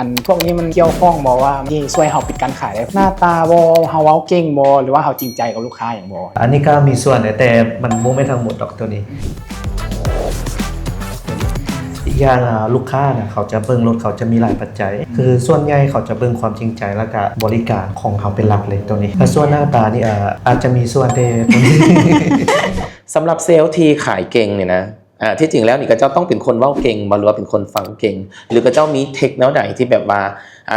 อันพวกนี้มันเกี่ยวข้องบ่ว่าที่ช่วยเฮาปิดการขายได้หน้าตาบ่เฮาเว้าเก่งบ่หรือว่าเฮาจริงใจกับลูกค้าอย่างบ่อันนี้ก็มีส่วนแต่มันบ่ไม่ทั้งหมดดอกตัวนี้อีกอย่างลูกค้านะเขาจะเบิ่งรถเขาจะมีหลายปัจจัยคือส่วนใหญ่เขาจะเบิ่งความจริงใจแล้วก็บริการของเขาเป็นหลักเลยตัวนี้แต่ส่วนหน้าตานี่อาจจะมีส่วนแต่ตัวนี้ สำหรับเซลล์ที่ขายเก่งเนี่ยนะที่จริงแล้วนี่ก็เจ้าต้องเป็นคนเว้าเก่งหรือว่าเป็นคนฟังเก่งหรือก็เจ้ามีเทคแนวไหนที่แบบว่า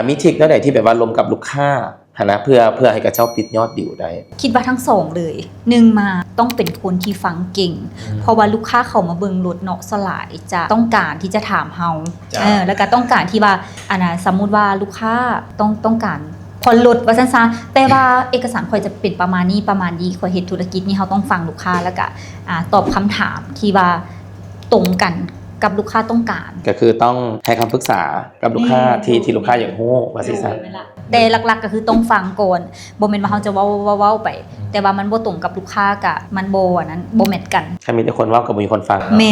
มีเทคแนวไหนที่แบบว่าลมกับลูกค้านะเพื่อให้กับเจ้าปิดยอดดิวได้คิดว่าทั้งสองเลยหนึ่งมาต้องเป็นคนที่ฟังเก่งเพราะว่าลูกค้าเขามาเบิ่งรถเนาะสลายจะต้องการที่จะถามเฮาแล้วก็ต้องการที่ว่าสมมุติว่าลูกค้าต้องการผ่อนรถว่าซั่นๆแต่ว่าเอกสารข่อยจะเป็นประมาณนี้ข่อยเฮ็ดธุรกิจนี่เฮาต้องฟังลูกค้าแล้วก็ตอบคำถามที่ว่าตรงกันกับลูกค้าต้องการก็คือต้องให้คำปรึกษากับลูกค้าที่ลูกค้าอย่างฮู้ว่าสิซะแต่หลักๆก็คือต้องฟังก่อนบ่แม่นว่าเฮาจะเว้าไปแต่ว่ามันบ่ตรงกับลูกค้าก็มันบ่อันนั้นบ่แมทกันแค่มีแต่คนเว้ากับบ่มีคนฟังแม่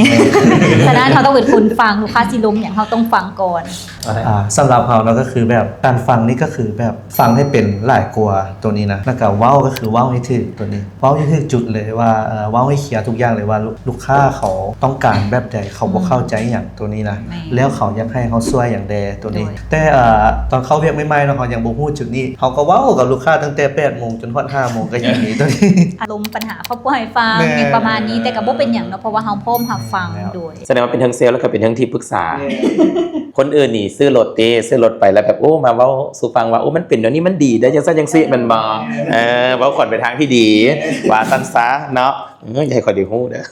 ฉะนั้นเฮาต้องเป็นคนฟังลูกค้าสิล้มหยังเฮาต้องฟังก่อนสำหรับเราก็คือแบบการฟังนี่ก็คือแบบฟังให้เป็นหลายกลัวตัวนี้นะแล้วก็เว้าก็คือเว้าให้ถึงตัวนี้เว้าให้ถึงจุดเลยว่าเว้าให้เคลียร์ทุกอย่างเลยว่าลูกค้าเขาต้องการแบบใดเขาบ่เข้าใจอย่างตัวนี้นะแล้วเขาอยากให้เขาช่วยอย่างใดตัวนี้แต่ตอนเข้าเวียกใหม่ๆเนาะเขายังบ่ฮู้จุดนี้เขาก็เว้ากับลูกค้าตั้งแต่ 8:00 นจนฮอด 5:00 นก็อย่างนี้ตัวนี้อารมณ์ปัญหาครอบครัวให้ฟังอย่างประมาณนี้แต่ก็บ่เป็นหยังเนาะเพราะว่าเฮาพร้อมรับฟังโดยแสดงว่าเป็นทั้งเซลล์แล้วก็เป็นทั้งที่ปรึกษาคนอื่นนี่ซื้อรถไปแล้วแบบโอ้มาเว้าสู่ฟังว่าโอ้มันเป็นเดี๋ยวนี้มันดีได้จังซั่นจังซี่มันบ่เว้าขอนไปทางที่ดีว่าซั่นซะเนาะอย่าให้ข่อยได้ฮู้เด้อ